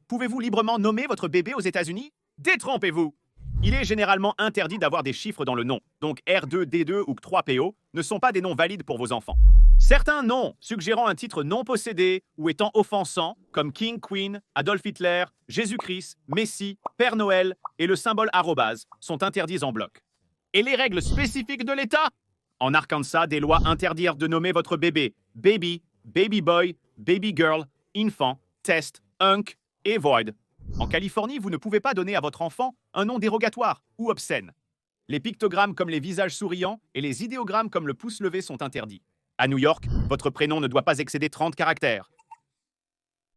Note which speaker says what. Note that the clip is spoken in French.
Speaker 1: Pouvez-vous librement nommer votre bébé aux États-Unis? Détrompez-vous! Il est généralement interdit d'avoir des chiffres dans le nom, donc R2, D2 ou 3PO ne sont pas des noms valides pour vos enfants. Certains noms suggérant un titre non possédé ou étant offensant, comme King, Queen, Adolf Hitler, Jésus-Christ, Messie, Père Noël et le symbole arrobase, sont interdits en bloc. Et les règles spécifiques de l'État? En Arkansas, des lois interdirent de nommer votre bébé baby, baby boy, baby girl, infant, test, unk et void. En Californie, vous ne pouvez pas donner à votre enfant un nom dérogatoire ou obscène. Les pictogrammes comme les visages souriants et les idéogrammes comme le pouce levé sont interdits. À New York, votre prénom ne doit pas excéder 30 caractères.